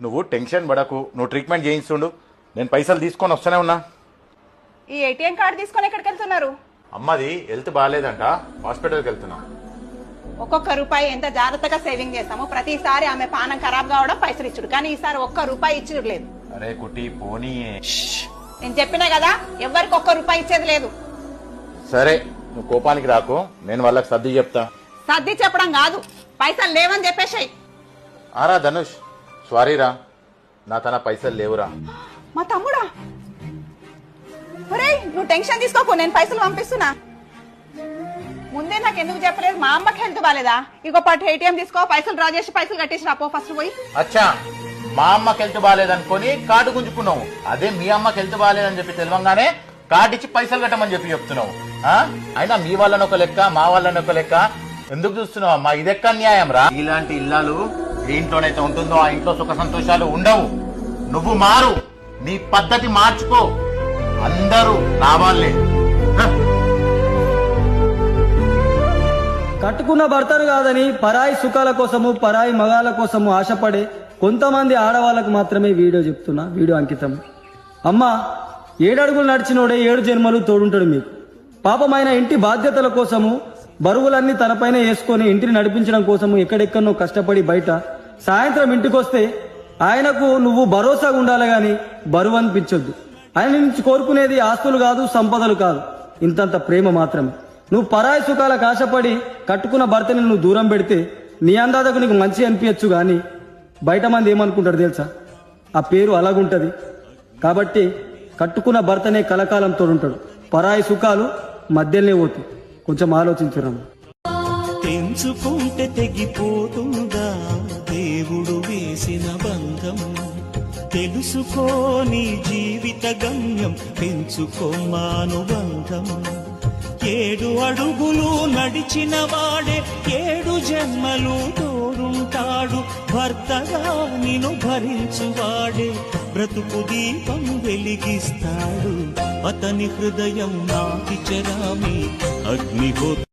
నువ్వు టెన్షన్ పడకు, నువ్వు ట్రీట్మెంట్ చేయిస్తుండు, నేను పైసలు తీసుకొని వస్తూనే ఉన్నా. ఈ ఏటీఎం కార్డు తీసుకొని ఎక్కడికి వెళ్తున్నారు? అమ్మది హెల్త్ బాగాలేదంట, హాస్పిటల్కి వెళ్తున్నా. ఒక్కొక్క రూపాయి ఎంత జాగ్రత్తగా సేవింగ్ చేస్తాము. ప్రతిసారి ఆమె పానం ఖరాబ్ కావడం పైసలు ఇచ్చుడు, కానీ ఈసారి ఒక్క రూపాయి ఇచ్చుడు లేదు. అరే కుట్టి పోనీ. నేను చెప్పినా కదా, ఎవరికి ఒక్క రూపాయి ఇచ్చేది లేదు. సరే నువ్వు కోపానికి రాకు, నేను వాళ్ళకి సర్ది చెప్తా. సర్ది చెప్పడం కాదు, పైసలు లేవని చెప్పేసాయి. ఆరా ధనుష్, సారీరా, నా తన పైసలు లేవురా. మా తమ్ముడా? ఒరేయ్ నువ్వు టెన్షన్ తీసుకోకు, నేను పైసలు పంపిస్తున్నా. ముందే నాకు ఎందుకు చెప్పలేదు? మా అమ్మకి హెల్త్ బాలేదా? ఇగో పాటు ఏటీఎం తీసుకో, పైసలు డ్రా చేసి పైసలు కట్టేసి రాపో ఫస్ట్ పోయి. అచ్చా, మా అమ్మకి హెల్త్ బాగాలేదనుకొని కార్డు గుంజుకున్నావు, అదే మీ అమ్మకి హెల్త్ బాగాలేదని చెప్పి తెలియంగానే కార్డు ఇచ్చి పైసలు కట్టమని చెప్పి చెప్తున్నావు. అయినా మీ వాళ్ళని ఒక లెక్క, మా వాళ్ళని ఒక లెక్క ఎందుకు చూస్తున్నావు అమ్మా? ఇదెక్క న్యాయం రా. ఇలాంటి ఇల్లాలు ఏ ఇంట్లోనైతే ఉంటుందో ఆ ఇంట్లో సుఖ సంతోషాలు ఉండవు. నువ్వు మారు, నీ పద్ధతి మార్చుకో, అందరూ నా వాళ్ళే. కట్టుకున్న భర్తను కాదని పరాయి సుఖాల కోసము, పరాయి మగాల కోసము ఆశపడే కొంతమంది ఆడవాళ్లకు మాత్రమే వీడియో చెప్తున్నా, వీడియో అంకితం. అమ్మా, 7 అడుగులు నడిచినోడే 7 జన్మలు తోడుంటాడు మీకు. పాపమైన ఇంటి బాధ్యతల కోసము బరువులన్నీ తనపైన వేసుకొని ఇంటిని నడిపించడం కోసము ఎక్కడెక్కడో కష్టపడి బయట సాయంత్రం ఇంటికొస్తే ఆయనకు నువ్వు భరోసాగా ఉండాలి గాని బరువు అనిపించొద్దు. ఆయన నుంచి కోరుకునేది ఆస్తులు కాదు, సంపదలు కాదు, ఇంతంత ప్రేమ మాత్రమే. నువ్వు పరాయి సుఖాలకు ఆశపడి కట్టుకున్న భర్తని నువ్వు దూరం పెడితే నీ అందాదకు నీకు మంచి అనిపించచ్చు గాని బయట మంది ఏమనుకుంటారు తెలుసా? ఆ పేరు అలాగుంటది. కాబట్టి కట్టుకున్న భర్తనే కలకాలం తోడుంటాడు, పరాయి సుఖాలు మధ్యలోనే పోతాయి. కొంచెం ఆలోచించురమ్మ. తెంచుకుంటే తెగిపోతుందా దేవుడు వేసిన బంధం? తెలుసుకోని జీవిత గమ్యం, పెంచుకోమానుబంధం. 7 అడుగులు నడిచిన వాడే 7 జన్మలు తోడుంటాడు. భర్తగా నిన్ను భరించువాడే బ్రతుకు దీపం వెలిగిస్తాడు. అతని హృదయం నాకి చెరామి అగ్నిహోత్రం.